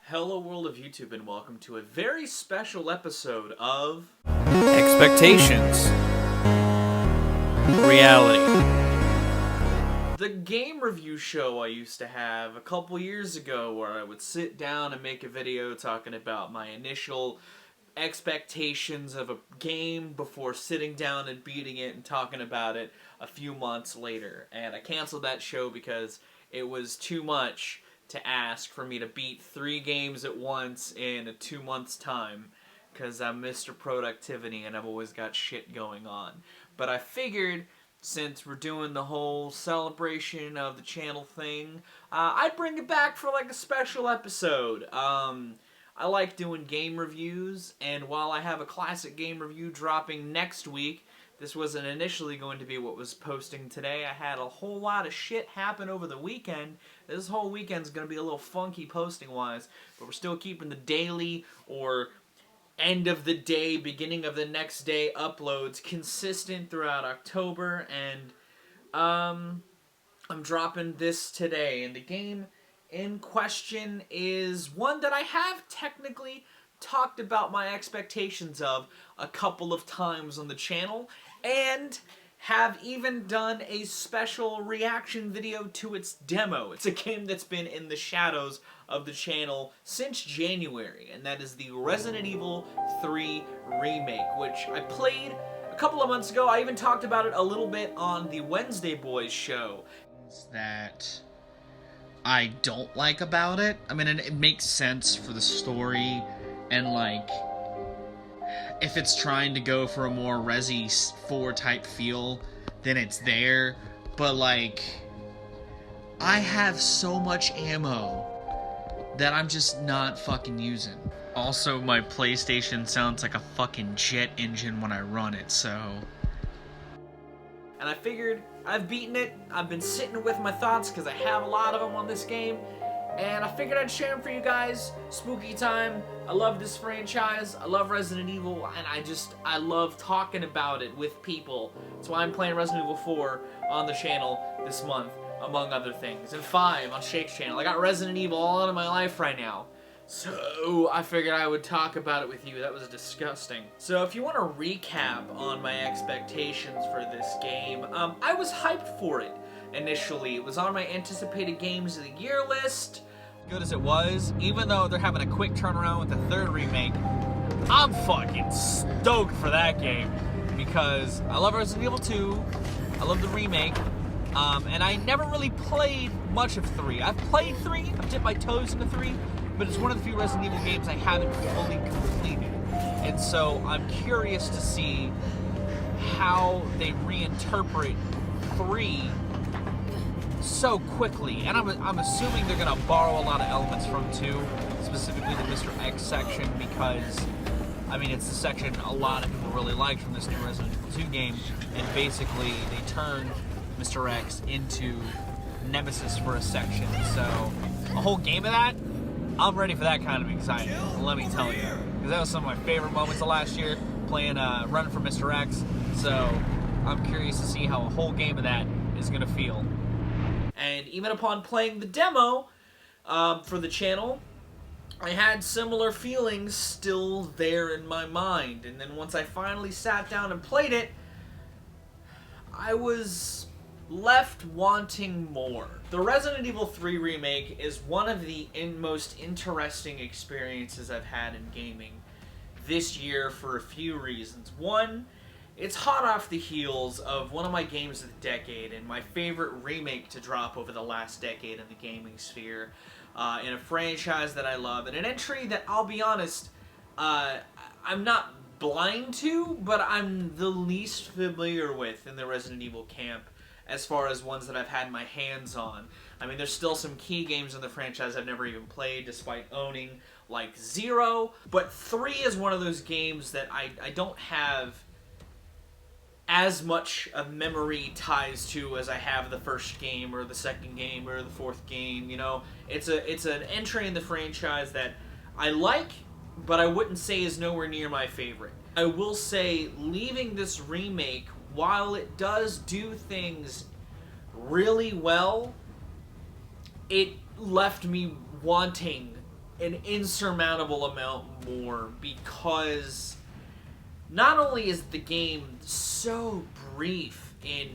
Hello world of YouTube and welcome to a very special episode of Expectations. Reality. the game review show I used to have a couple years ago, where I would sit down and make a video talking about my initial expectations of a game before sitting down and beating it and talking about it a few months later. And I canceled that show because it was too much to ask for me to beat 3 games at once in a 2 months time, because I'm Mr. Productivity and I've always got shit going on. But I figured, since we're doing the whole celebration of the channel thing, I'd bring it back for like a special episode. I like doing game reviews, and while I have a classic game review dropping next week, this wasn't initially going to be what was posting today. I had a whole lot of shit happen over the weekend. This whole weekend's going to be a little funky posting-wise, but we're still keeping the daily or end of the day, beginning of the next day uploads consistent throughout October, and I'm dropping this today. And the game in question is one that I have technically talked about my expectations of a couple of times on the channel, and have even done a special reaction video to its demo. It's a game that's been in the shadows of the channel since January, and that is the Resident Evil 3 Remake, which I played a couple of months ago. I even talked about it a little bit on the Wednesday Boys show. That I don't like about it. I mean, it makes sense for the story, and like, if it's trying to go for a more Resi 4 type feel, then it's there. But like, I have so much ammo that I'm just not fucking using. Also, my PlayStation sounds like a fucking jet engine when I run it, so. And I figured, I've beaten it, I've been sitting with my thoughts because I have a lot of them on this game, and I figured I'd share them for you guys. Spooky time. I love this franchise. I love Resident Evil, and I love talking about it with people. That's why I'm playing Resident Evil 4 on the channel this month, among other things. And 5 on Shake's channel. I got Resident Evil all out of my life right now. So I figured I would talk about it with you. That was disgusting. So if you want a recap on my expectations for this game, I was hyped for it initially. It was on my anticipated games of the year list. Good as it was, even though they're having a quick turnaround with the 3rd remake, I'm fucking stoked for that game, because I love Resident Evil 2, I love the remake, and I never really played much of 3. I've played 3, I've dipped my toes into 3, but it's one of the few Resident Evil games I haven't fully completed, and so I'm curious to see how they reinterpret 3 so quickly, and I'm assuming they're going to borrow a lot of elements from 2, specifically the Mr. X section, because, I mean, it's the section a lot of people really liked from this new Resident Evil 2 game, and basically they turned Mr. X into Nemesis for a section, so a whole game of that, I'm ready for that kind of excitement, let me tell you, because that was some of my favorite moments of last year, playing Running for Mr. X, so I'm curious to see how a whole game of that is going to feel. And even upon playing the demo for the channel, I had similar feelings still there in my mind. And then once I finally sat down and played it, I was left wanting more. The Resident Evil 3 Remake is one of the most interesting experiences I've had in gaming this year for a few reasons. One, it's hot off the heels of one of my games of the decade and my favorite remake to drop over the last decade in the gaming sphere, in a franchise that I love, and an entry that, I'll be honest, I'm not blind to, but I'm the least familiar with in the Resident Evil camp as far as ones that I've had my hands on. I mean, there's still some key games in the franchise I've never even played, despite owning, like, 0, but 3 is one of those games that I don't have as much of memory ties to as I have the first game or the second game or the 4th game. You know, it's an entry in the franchise that I like, but I wouldn't say is nowhere near my favorite. I will say, leaving this remake, while it does do things really well, it left me wanting an insurmountable amount more, because not only is the game so brief in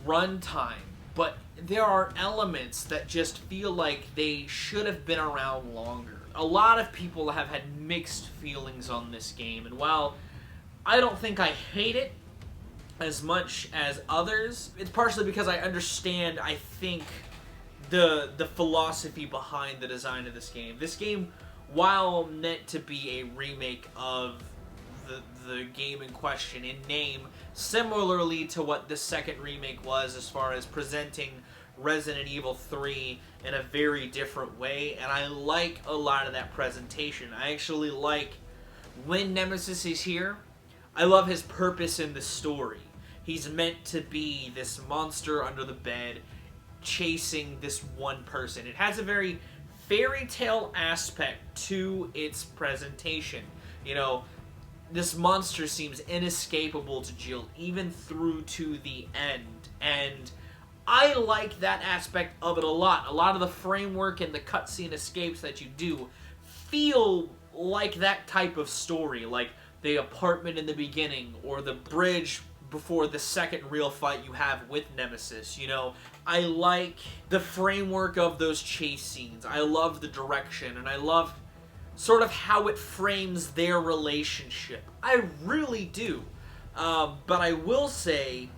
runtime, but there are elements that just feel like they should have been around longer. A lot of people have had mixed feelings on this game, and while I don't think I hate it as much as others, it's partially because I understand, I think, the philosophy behind the design of this game. This game, while meant to be a remake of the game in question in name, similarly to what the second remake was as far as presenting Resident Evil 3 in a very different way, and I like a lot of that presentation. I actually like when Nemesis is here. I love his purpose in the story. He's meant to be this monster under the bed chasing this one person. It has a very fairy tale aspect to its presentation. You know, this monster seems inescapable to Jill, even through to the end. And I like that aspect of it a lot. A lot of the framework and the cutscene escapes that you do feel like that type of story. Like the apartment in the beginning, or the bridge before the second real fight you have with Nemesis. You know, I like the framework of those chase scenes. I love the direction, and I love sort of how it frames their relationship. I really do. But I will say,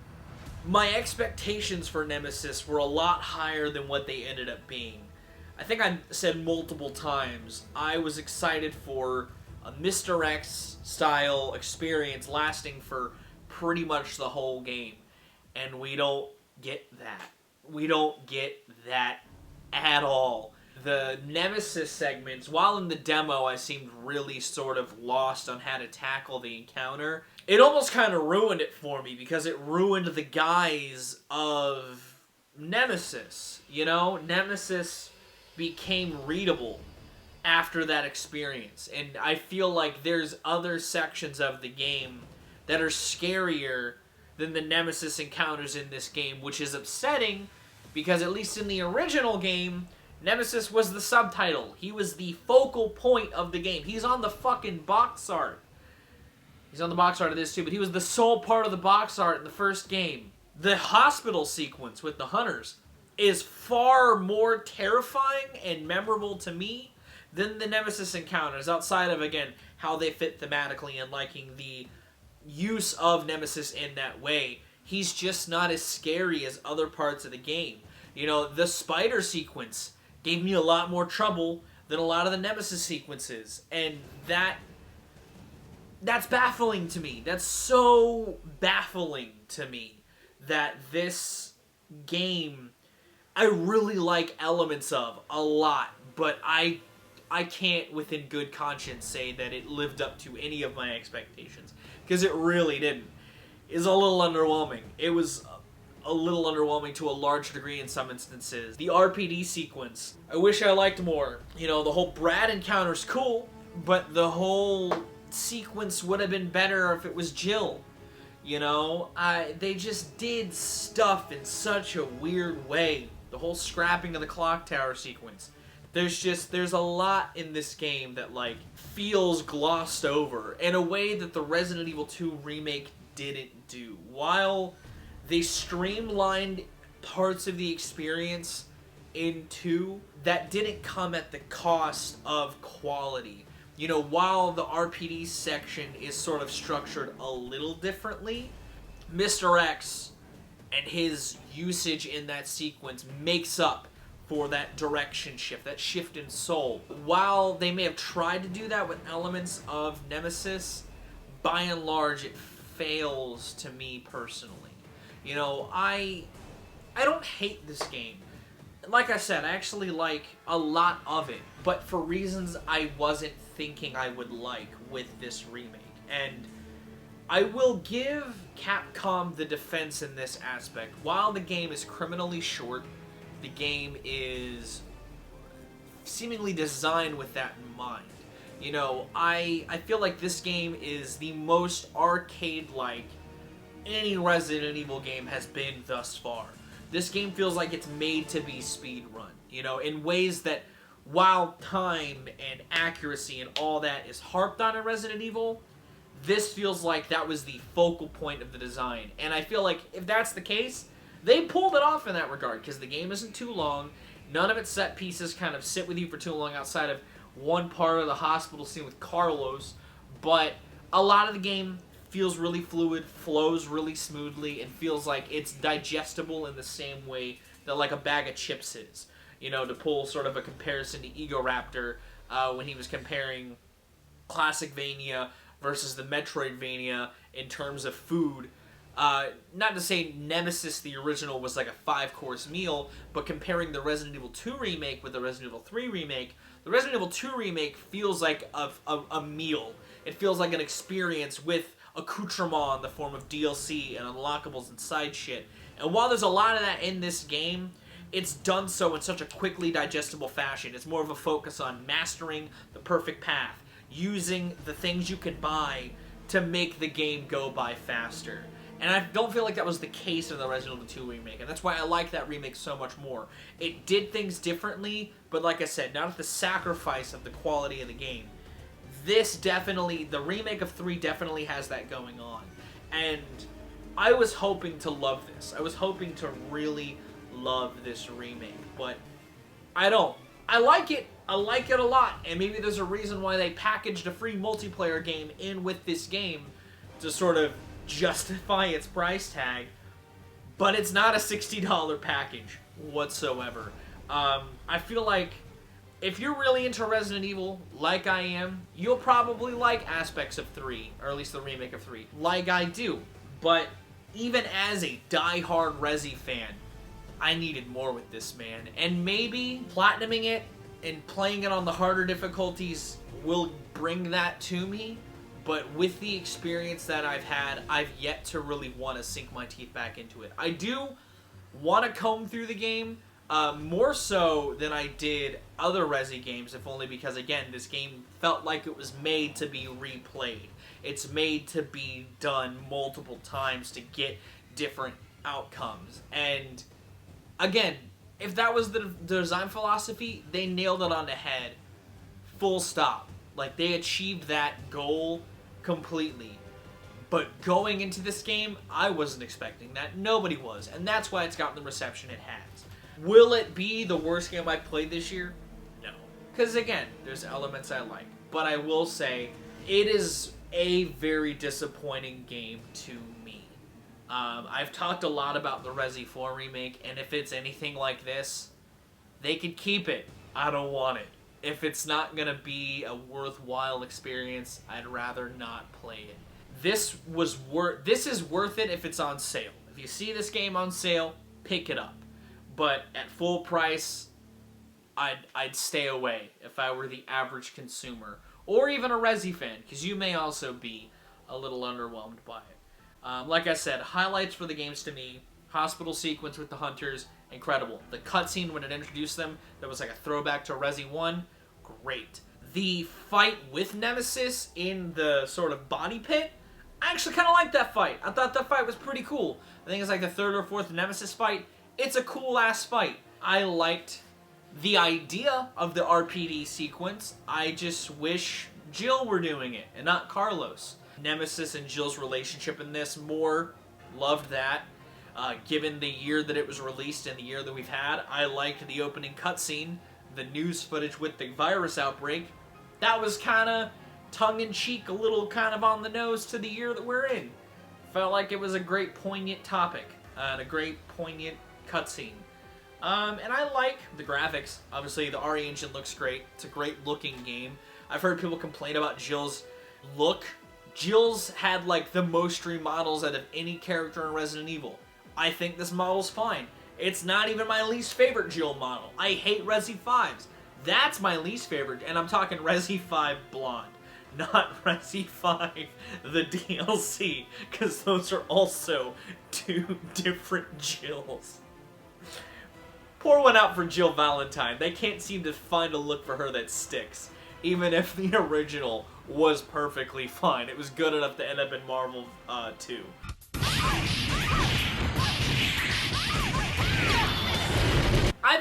my expectations for Nemesis were a lot higher than what they ended up being. I think I said multiple times, I was excited for a Mr. X style experience lasting for pretty much the whole game. And we don't get that. We don't get that at all. The Nemesis segments, while in the demo I seemed really sort of lost on how to tackle the encounter, it almost kind of ruined it for me, because it ruined the guise of Nemesis. You know, Nemesis became readable after that experience, and I feel like there's other sections of the game that are scarier than the Nemesis encounters in this game, which is upsetting, because at least in the original game, Nemesis was the subtitle. He was the focal point of the game. He's on the fucking box art. He's on the box art of this too, but he was the sole part of the box art in the first game. The hospital sequence with the hunters is far more terrifying and memorable to me than the Nemesis encounters, outside of, again, how they fit thematically and liking the use of Nemesis in that way. He's just not as scary as other parts of the game. You know, the spider sequence gave me a lot more trouble than a lot of the Nemesis sequences, and that's baffling to me. That's so baffling to me that this game, I really like elements of a lot, but I can't within good conscience say that it lived up to any of my expectations, because it really didn't. It's a little underwhelming. It was a little underwhelming to a large degree in some instances. The RPD sequence, I wish I liked more. You know, the whole Brad encounter's cool, but the whole sequence would have been better if it was Jill. You know, they just did stuff in such a weird way. The whole scrapping of the clock tower sequence. There's a lot in this game that, like, feels glossed over in a way that the Resident Evil 2 remake didn't do. While they streamlined parts of the experience in 2, that didn't come at the cost of quality. You know, while the RPD section is sort of structured a little differently, Mr. X and his usage in that sequence makes up for that direction shift, that shift in soul. While they may have tried to do that with elements of Nemesis, by and large it fails to me personally. You know, I don't hate this game. Like I said, I actually like a lot of it, but for reasons I wasn't thinking I would like with this remake. And I will give Capcom the defense in this aspect. While the game is criminally short, the game is seemingly designed with that in mind. You know, I feel like this game is the most arcade-like any Resident Evil game has been thus far. This game feels like it's made to be speedrun, you know, in ways that while time and accuracy and all that is harped on in Resident Evil, this feels like that was the focal point of the design. And I feel like if that's the case, they pulled it off in that regard, because the game isn't too long. None of its set pieces kind of sit with you for too long outside of one part of the hospital scene with Carlos. But a lot of the game feels really fluid, flows really smoothly, and feels like it's digestible in the same way that like a bag of chips is. You know, to pull sort of a comparison to Egoraptor when he was comparing Classicvania versus the Metroidvania in terms of food. Not to say Nemesis, the original, was like a 5-course meal, but comparing the Resident Evil 2 remake with the Resident Evil 3 remake, the Resident Evil 2 remake feels like a meal. It feels like an experience with accoutrement in the form of DLC and unlockables and side shit. And while there's a lot of that in this game, it's done so in such a quickly digestible fashion. It's more of a focus on mastering the perfect path, using the things you could buy to make the game go by faster. And I don't feel like that was the case in the Resident Evil 2 remake, and that's why I like that remake so much more. It did things differently, but like I said, not at the sacrifice of the quality of the game. This definitely, the remake of 3 definitely has that going on. And I was hoping to love this. I was hoping to really love this remake, but I don't. I like it a lot, and maybe there's a reason why they packaged a free multiplayer game in with this game to sort of justify its price tag, but it's not a $60 package whatsoever. I feel like if you're really into Resident Evil, like I am, you'll probably like aspects of 3, or at least the remake of 3, like I do. But even as a die-hard Resi fan, I needed more with this, man. And maybe platinuming it and playing it on the harder difficulties will bring that to me. But with the experience that I've had, I've yet to really want to sink my teeth back into it. I do want to comb through the game, more so than I did other Resi games, if only because, again, this game felt like it was made to be replayed. It's made to be done multiple times to get different outcomes. And again, if that was the design philosophy, they nailed it on the head. Full stop. Like, they achieved that goal completely. But going into this game, I wasn't expecting that. Nobody was. And that's why it's gotten the reception it has. Will it be the worst game I've played this year? No. Because, again, there's elements I like. But I will say, it is a very disappointing game to me. I've talked a lot about the Resi 4 remake, and if it's anything like this, they could keep it. I don't want it. If it's not going to be a worthwhile experience, I'd rather not play it. This is worth it if it's on sale. If you see this game on sale, pick it up. But at full price, I'd stay away if I were the average consumer. Or even a Resi fan, because you may also be a little underwhelmed by it. Like I said, highlights for the games to me: hospital sequence with the hunters, incredible. The cutscene when it introduced them, that was like a throwback to Resi 1, great. The fight with Nemesis in the sort of body pit, I actually kind of liked that fight. I thought that fight was pretty cool. I think it's like the 3rd or 4th Nemesis fight. It's a cool-ass fight. I liked the idea of the RPD sequence. I just wish Jill were doing it and not Carlos. Nemesis and Jill's relationship in this, more loved that. Given the year that it was released and the year that we've had, I liked the opening cutscene, the news footage with the virus outbreak. That was kind of tongue-in-cheek, a little kind of on the nose to the year that we're in. Felt like it was a great poignant topic, and a great poignant cutscene. And I like the graphics. Obviously, the RE engine looks great. It's a great looking game. I've heard people complain about Jill's look. Jill's had like the most remodels out of any character in Resident Evil. I think this model's fine. It's not even my least favorite Jill model. I hate Resi 5s. That's my least favorite, and I'm talking Resi 5 Blonde, not Resi 5 the DLC, because those are also 2 different Jills. Pour one out for Jill Valentine. They can't seem to find a look for her that sticks, even if the original was perfectly fine. It was good enough to end up in Marvel 2. I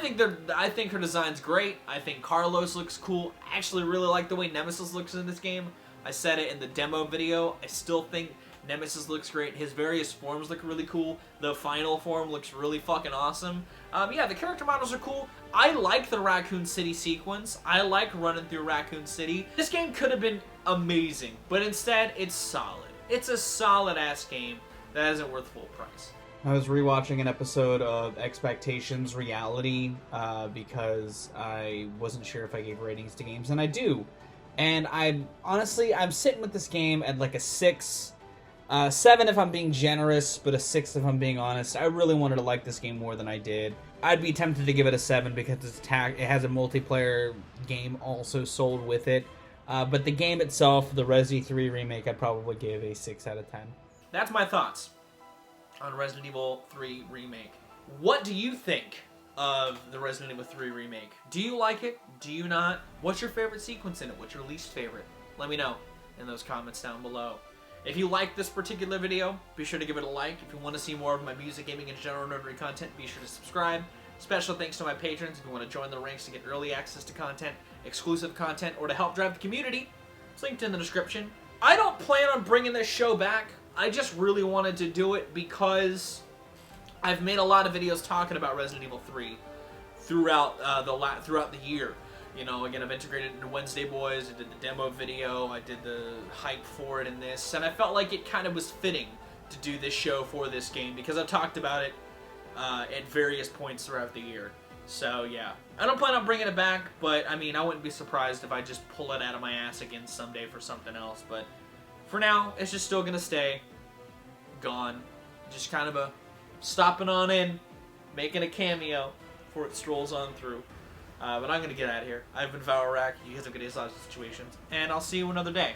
think her design's great. I think Carlos looks cool. I actually really like the way Nemesis looks in this game. I said it in the demo video. I still think Nemesis looks great. His various forms look really cool. The final form looks really fucking awesome. Yeah, the character models are cool. I like the Raccoon City sequence. I like running through Raccoon City. This game could have been amazing, but instead, it's solid. It's a solid-ass game that isn't worth full price. I was rewatching an episode of Expectations Reality because I wasn't sure if I gave ratings to games, and I do. And I'm sitting with this game at like a 6, 7 if I'm being generous, but a 6 if I'm being honest. I really wanted to like this game more than I did. I'd be tempted to give it a 7 because it has a multiplayer game also sold with it. But the game itself, the Resi 3 remake, I'd probably give a 6 out of 10. That's my thoughts on Resident Evil 3 Remake. What do you think of the Resident Evil 3 Remake? Do you like it? Do you not? What's your favorite sequence in it? What's your least favorite? Let me know in those comments down below. If you like this particular video, be sure to give it a like. If you want to see more of my music, gaming, and general nerdery content, be sure to subscribe. Special thanks to my patrons. If you want to join the ranks to get early access to content, exclusive content, or to help drive the community, it's linked in the description. I don't plan on bringing this show back. I just really wanted to do it because I've made a lot of videos talking about Resident Evil 3 throughout the year. You know, again, I've integrated it into Wednesday Boys, I did the demo video, I did the hype for it in this, and I felt like it kind of was fitting to do this show for this game because I've talked about it at various points throughout the year. So, yeah. I don't plan on bringing it back, but, I mean, I wouldn't be surprised if I just pull it out of my ass again someday for something else, but for now, it's just still gonna stay gone. Just kind of a stopping on in, making a cameo before it strolls on through. But I'm gonna get out of here. I've been Valrak. You guys have good days, lots of situations, and I'll see you another day.